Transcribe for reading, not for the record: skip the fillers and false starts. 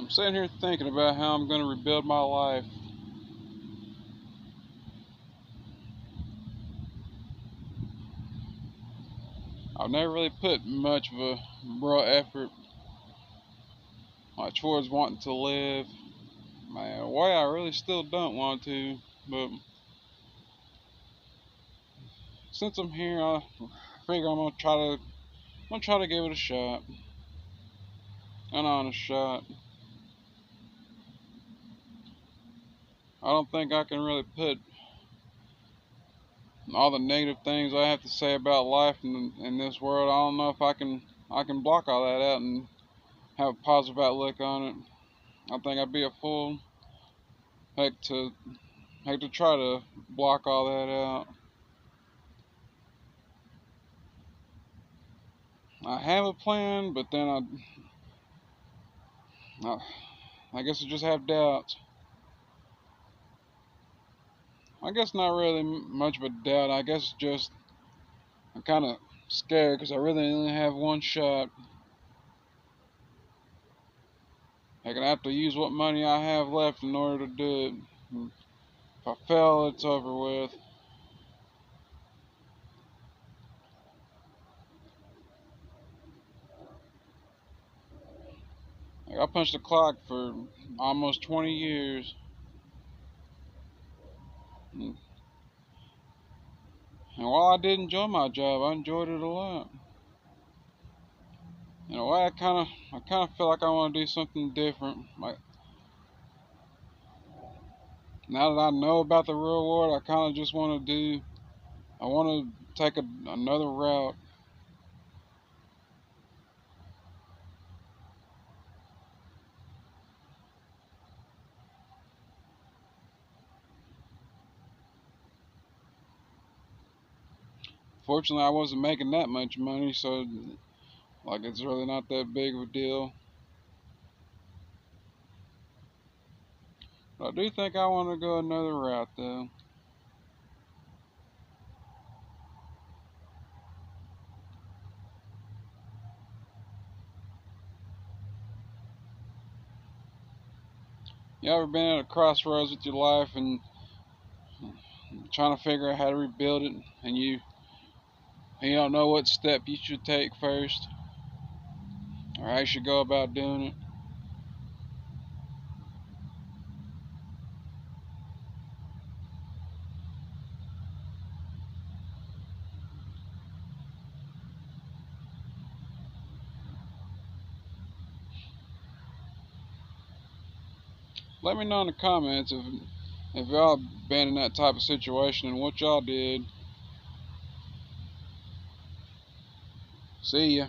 I'm sitting here thinking about how I'm going to rebuild my life. I've never really put much of a real effort towards wanting to live. Man, a way I really still don't want to, but since I'm here, I figure I'm gonna try to give it a shot, an honest shot. I don't think I can really put all the negative things I have to say about life in this world. I don't know if I can block all that out and have a positive outlook on it. I think I'd be a fool heck to try to block all that out. I have a plan, but then I guess I just have doubts. I guess not really much of a doubt. I guess just I'm kind of scared because I really only have one shot. I'm gonna have to use what money I have left in order to do it. If I fail, it's over with. I punched the clock for almost 20 years. And while I did enjoy my job, I enjoyed it a lot. In a way, I kind of feel like I want to do something different. Like now that I know about the real world, I kind of just want to do. I want to take another route. Fortunately, I wasn't making that much money, so like it's really not that big of a deal. But I do think I want to go another route though. You ever been at a crossroads with your life and trying to figure out how to rebuild it, and you don't know what step you should take first, or how you should go about doing it? Let me know in the comments if y'all been in that type of situation and what y'all did. See ya.